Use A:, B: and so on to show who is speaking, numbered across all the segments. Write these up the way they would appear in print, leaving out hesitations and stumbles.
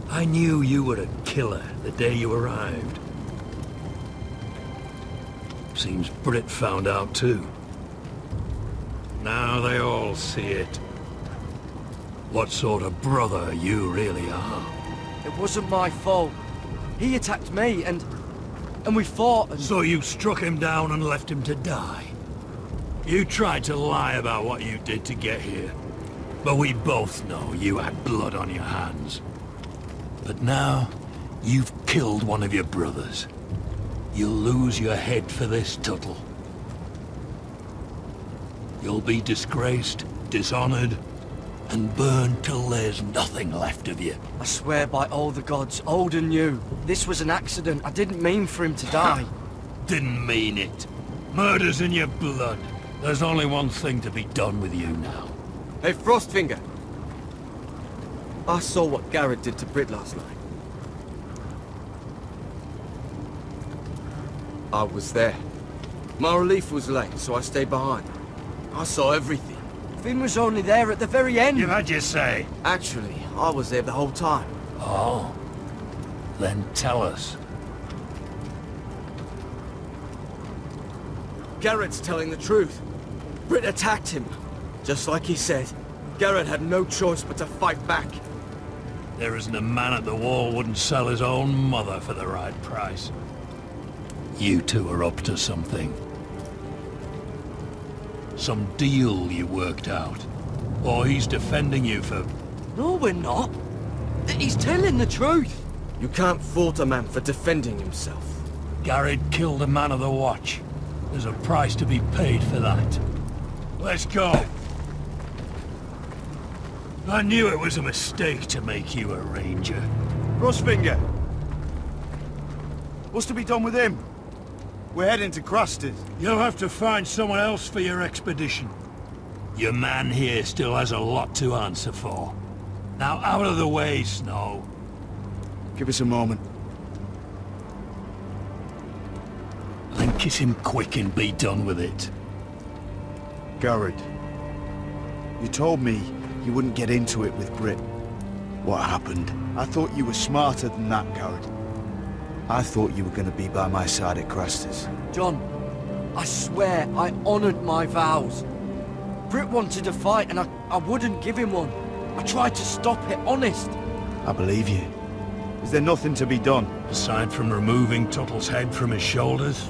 A: I knew you were a killer the day you arrived. Seems Britt found out too. Now they all see it. What sort of brother you really are.
B: It wasn't my fault. He attacked me and we fought and...
A: So you struck him down and left him to die? You tried to lie about what you did to get here. But we both know you had blood on your hands. But now, you've killed one of your brothers. You'll lose your head for this, Tuttle. You'll be disgraced, dishonored, and burned till there's nothing left of you.
B: I swear by all the gods, old and new, this was an accident. I didn't mean for him to die.
A: Didn't mean it. Murder's in your blood. There's only one thing to be done with you now.
B: Hey, Frostfinger. I saw what Garrett did to Britt last night. I was there. My relief was late, so I stayed behind. I saw everything. Finn was only there at the very end.
A: You've had your say.
B: Actually, I was there the whole time.
A: Oh. Then tell us.
B: Garrett's telling the truth. Britt attacked him. Just like he said, Garrett had no choice but to fight back.
A: There isn't a man at the wall wouldn't sell his own mother for the right price. You two are up to something. Some deal you worked out. Or he's defending you for...
B: No, we're not. He's telling the truth. You can't fault a man for defending himself.
A: Garrett killed a man of the watch. There's a price to be paid for that. Let's go. I knew it was a mistake to make you a ranger.
C: Frostfinger! What's to be done with him? We're heading to Crusters.
A: You'll have to find someone else for your expedition. Your man here still has a lot to answer for. Now out of the way, Snow.
C: Give us a moment.
A: Then kiss him quick and be done with it.
C: Garrett, you told me you wouldn't get into it with Britt. What happened? I thought you were smarter than that, Garrett. I thought you were going to be by my side at Crusters.
B: John, I swear I honored my vows. Britt wanted to fight and I wouldn't give him one. I tried to stop it, honest.
C: I believe you. Is there nothing to be done?
A: Aside from removing Tuttle's head from his shoulders?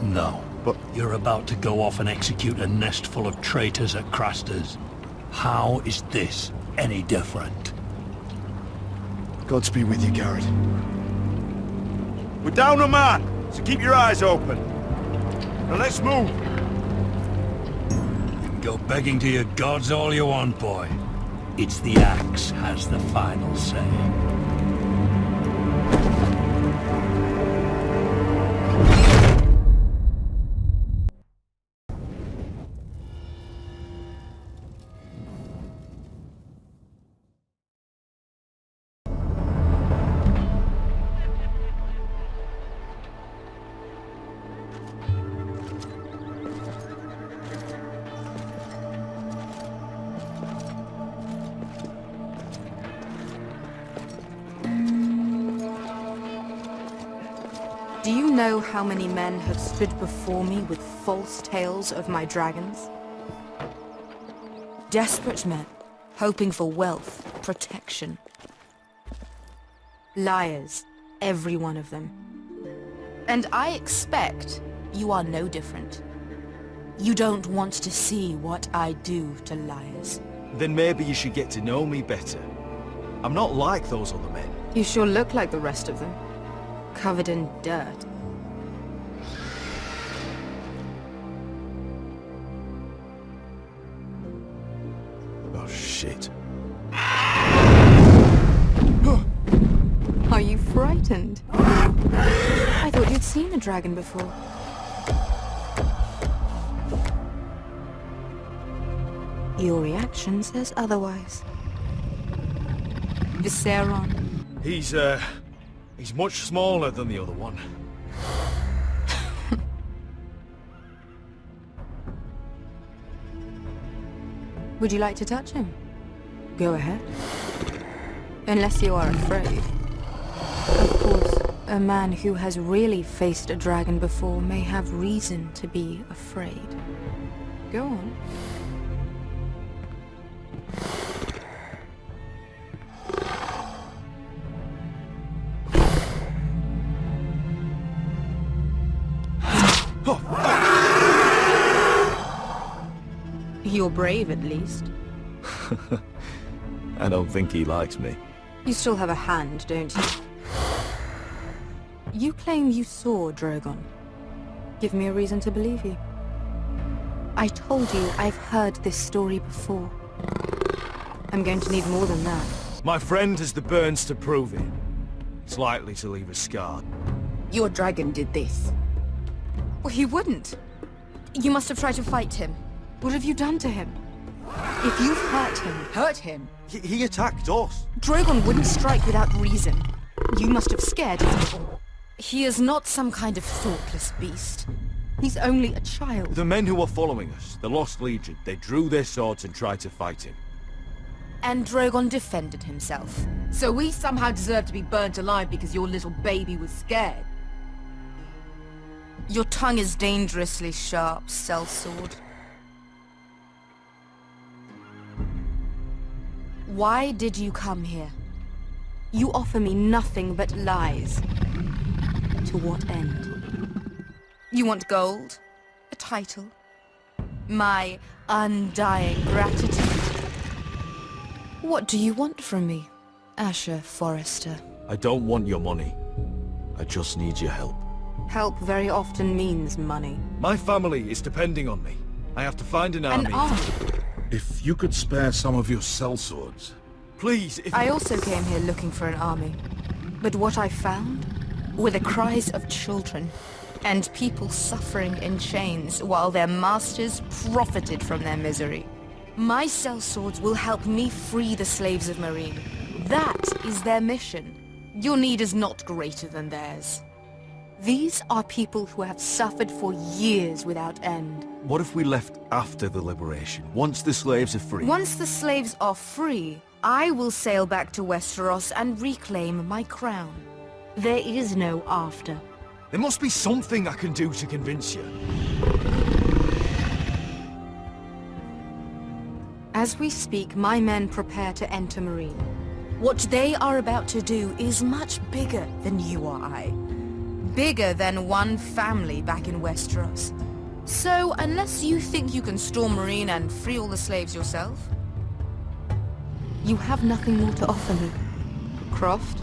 A: No.
C: But
A: you're about to go off and execute a nest full of traitors at Crusters. How is this any different?
C: Godspeed with you, Garrett. We're down a man, so keep your eyes open. Now let's move.
A: You can go begging to your gods all you want, boy. It's the axe has the final say.
D: Do you know how many men have stood before me with false tales of my dragons? Desperate men, hoping for wealth, protection. Liars, every one of them. And I expect you are no different. You don't want to see what I do to liars.
E: Then maybe you should get to know me better. I'm not like those other men.
D: You sure look like the rest of them. Covered in dirt.
E: Oh, shit.
D: Are you frightened? I thought you'd seen a dragon before. Your reaction says otherwise. Visceron.
E: He's much smaller than the other one.
D: Would you like to touch him? Go ahead. Unless you are afraid. Of course, a man who has really faced a dragon before may have reason to be afraid. Go on. You're brave, at least.
E: I don't think he likes me.
D: You still have a hand, don't you? You claim you saw Drogon. Give me a reason to believe you. I told you I've heard this story before. I'm going to need more than that.
E: My friend has the burns to prove it. It's likely to leave a scar.
D: Your dragon did this. Well, he wouldn't. You must have tried to fight him. What have you done to him? If you've hurt him...
B: Hurt him?
E: He attacked us.
D: Drogon wouldn't strike without reason. You must have scared him. He is not some kind of thoughtless beast. He's only a child.
E: The men who were following us, the Lost Legion, they drew their swords and tried to fight him.
D: And Drogon defended himself.
F: So we somehow deserve to be burnt alive because your little baby was scared?
D: Your tongue is dangerously sharp, sellsword. Why did you come here? You offer me nothing but lies. To what end? You want gold? A title? My undying gratitude? What do you want from me, Asher Forrester?
E: I don't want your money. I just need your help.
D: Help very often means money.
E: My family is depending on me. I have to find an army.
D: An army?
G: If you could spare some of your sellswords.
E: Please, if...
D: I also came here looking for an army. But what I found were the cries of children and people suffering in chains while their masters profited from their misery. My sellswords will help me free the slaves of Meereen. That is their mission. Your need is not greater than theirs. These are people who have suffered for years without end.
E: What if we left after the liberation, once the slaves are free?
D: Once the slaves are free, I will sail back to Westeros and reclaim my crown. There is no after.
E: There must be something I can do to convince you.
D: As we speak, my men prepare to enter Meereen. What they are about to do is much bigger than you or I. Bigger than one family back in Westeros. So, unless you think you can storm Meereen and free all the slaves yourself, you have nothing more to offer me. Croft?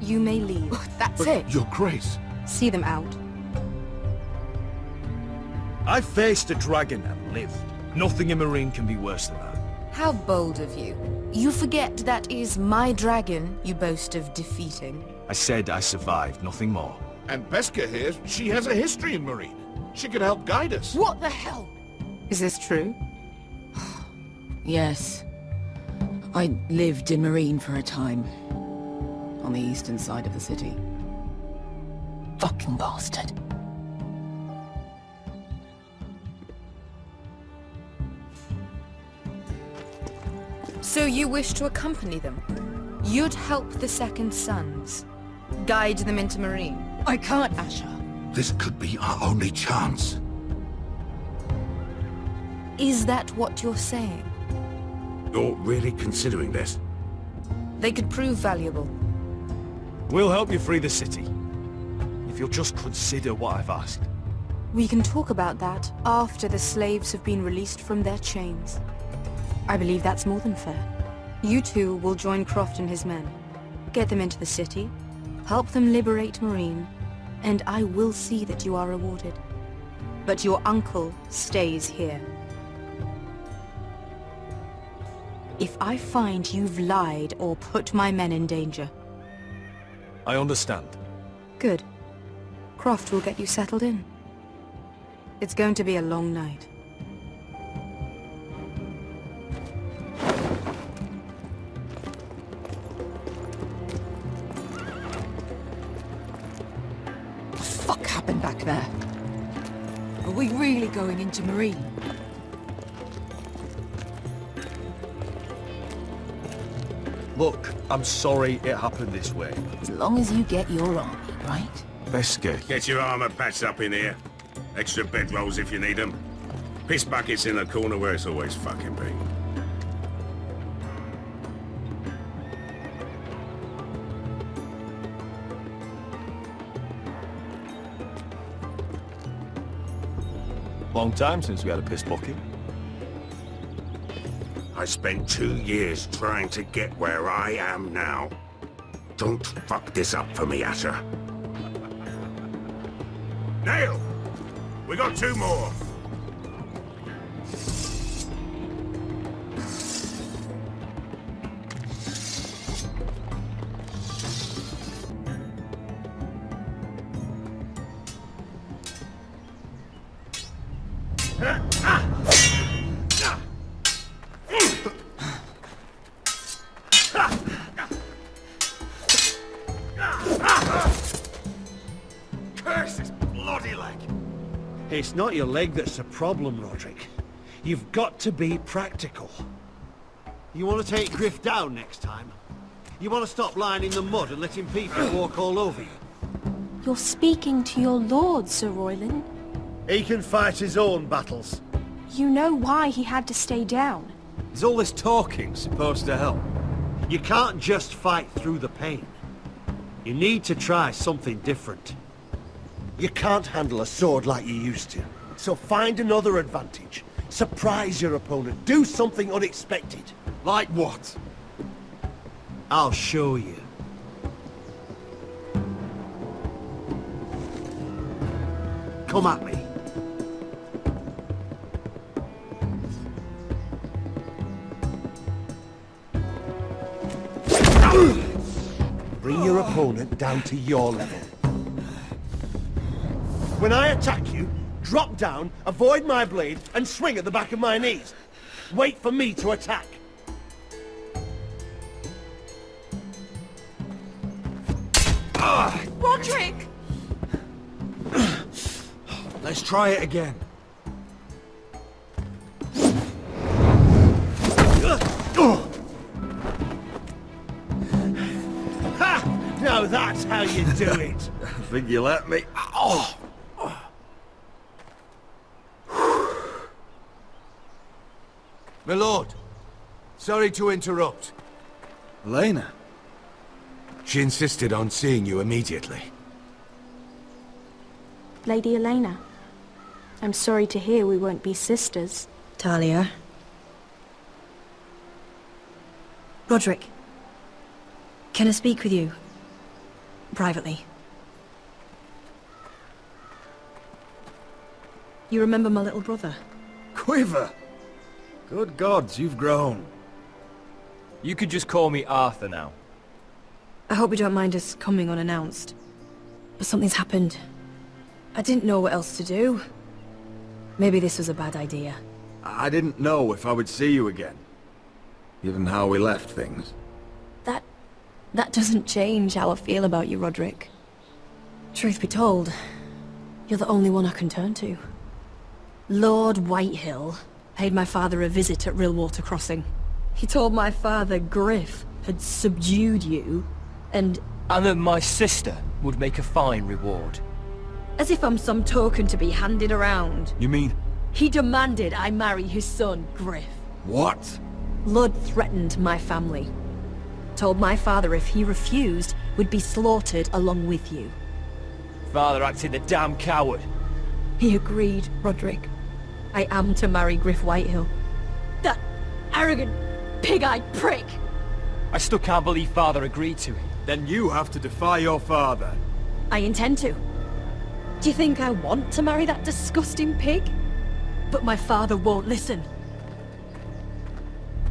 D: You may leave.
F: That's
G: But
F: it.
G: Your Grace.
D: See them out.
E: I faced a dragon and lived. Nothing in Meereen can be worse than that.
D: How bold of you. You forget that is my dragon you boast of defeating.
E: I said I survived, nothing more.
G: And Beskha here, she has a history in Meereen. She could help guide us.
F: What the hell?
D: Is this true?
F: Yes. I lived in Meereen for a time. On the eastern side of the city. Fucking bastard.
D: So you wish to accompany them? You'd help the Second Sons? Guide them into Meereen?
F: I can't, Asher.
G: This could be our only chance.
D: Is that what you're saying?
G: You're really considering this?
D: They could prove valuable.
E: We'll help you free the city. If you'll just consider what I've asked.
D: We can talk about that after the slaves have been released from their chains. I believe that's more than fair. You two will join Croft and his men. Get them into the city, help them liberate Meereen, and I will see that you are rewarded. But your uncle stays here. If I find you've lied or put my men in danger...
E: I understand.
D: Good. Croft will get you settled in. It's going to be a long night.
F: What the fuck happened back there? Are we really going into Meereen?
E: Look, I'm sorry it happened this way.
F: As long as you get your army, right?
E: Beskir.
H: Get your armor patched up in here. Extra bedrolls if you need them. Piss buckets in the corner where it's always fucking been.
E: Long time since we had a piss bucket.
H: I spent 2 years trying to get where I am now. Don't fuck this up for me, Asher. Nail! We got 2 more!
G: Curse this bloody leg!
I: It's not your leg that's the problem, Roderick. You've got to be practical. You want to take Griff down next time? You want to stop lying in the mud and letting people walk all over you?
J: You're speaking to your lord, Sir Royland.
I: He can fight his own battles.
J: You know why he had to stay down.
E: Is all this talking supposed to help?
I: You can't just fight through the pain. You need to try something different. You can't handle a sword like you used to. So find another advantage. Surprise your opponent. Do something unexpected.
E: Like what?
I: I'll show you. Come at me. Bring your opponent down to your level. When I attack you, drop down, avoid my blade, and swing at the back of my knees. Wait for me to attack.
D: Roderick!
E: Let's try it again.
I: Ha! Now that's how you do it.
E: I think you let me. Oh!
B: My lord, sorry to interrupt.
E: Elena.
B: She insisted on seeing you immediately.
J: Lady Elena, I'm sorry to hear we won't be sisters.
K: Talia. Roderick. Can I speak with you? Privately. You remember my little brother?
E: Quiver! Good gods, you've grown.
L: You could just call me Arthur now.
K: I hope you don't mind us coming unannounced. But something's happened. I didn't know what else to do. Maybe this was a bad idea.
E: I didn't know if I would see you again. Given how we left things.
K: That doesn't change how I feel about you, Roderick. Truth be told, you're the only one I can turn to. Lord Whitehill paid my father a visit at Rillwater Crossing. He told my father Griff had subdued you, and
L: that my sister would make a fine reward.
K: as if I'm some token to be handed around.
E: You mean...
K: He demanded I marry his son, Griff.
E: What?
K: Lud threatened my family. Told my father if he refused, we'd be slaughtered along with you.
L: Father acted the damn coward.
K: He agreed, Roderick. I am to marry Griff Whitehill. That arrogant, pig-eyed prick!
L: I still can't believe Father agreed to it.
E: Then you have to defy your father.
K: I intend to. Do you think I want to marry that disgusting pig? But my father won't listen.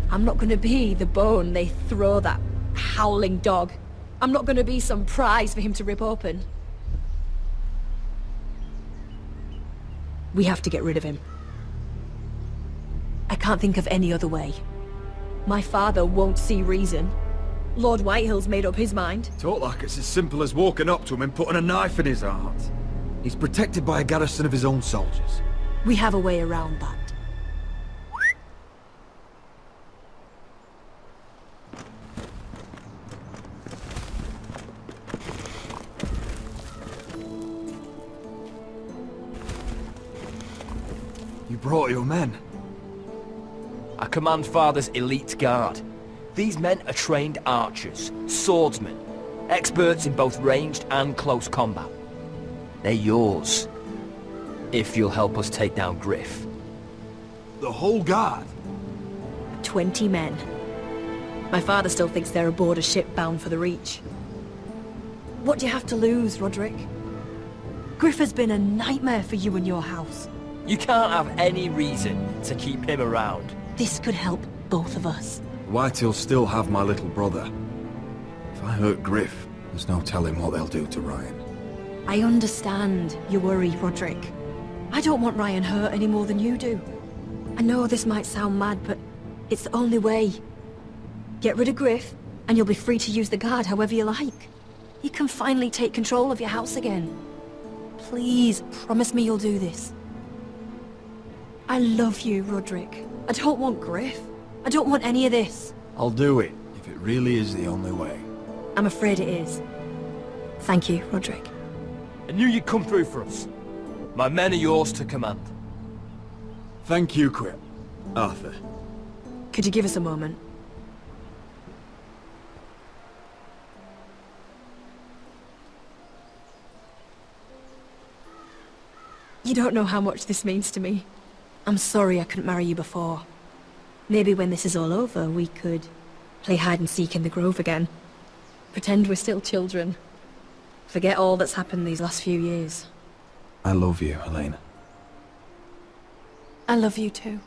K: I'm not gonna be the bone they throw that howling dog. I'm not gonna be some prize for him to rip open. We have to get rid of him. I can't think of any other way. My father won't see reason. Lord Whitehill's made up his mind.
E: Talk like it's as simple as walking up to him and putting a knife in his heart. He's protected by a garrison of his own soldiers.
K: We have a way around that.
E: brought your men?
L: I command Father's elite guard. These men are trained archers, swordsmen, experts in both ranged and close combat. They're yours, if you'll help us take down Griff.
E: The whole guard?
K: 20 men. My father still thinks they're aboard a ship bound for the Reach. What do you have to lose, Roderick? Griff has been a nightmare for you and your house.
L: You can't have any reason to keep him around.
K: This could help both of us.
E: Whitehill'll still have my little brother. If I hurt Griff, there's no telling what they'll do to Ryan.
K: I understand your worry, Roderick. I don't want Ryan hurt any more than you do. I know this might sound mad, but it's the only way. Get rid of Griff, and you'll be free to use the guard however you like. You can finally take control of your house again. Please, promise me you'll do this. I love you, Roderick. I don't want Griff. I don't want any of this.
E: I'll do it, if it really is the only way.
K: I'm afraid it is. Thank you, Roderick.
L: I knew you'd come through for us. My men are yours to command.
E: Thank you, Quip. Arthur.
K: Could you give us a moment? You don't know how much this means to me. I'm sorry I couldn't marry you before. Maybe when this is all over, we could play hide and seek in the grove again. Pretend we're still children. Forget all that's happened these last few years.
E: I love you, Helena.
K: I love you too.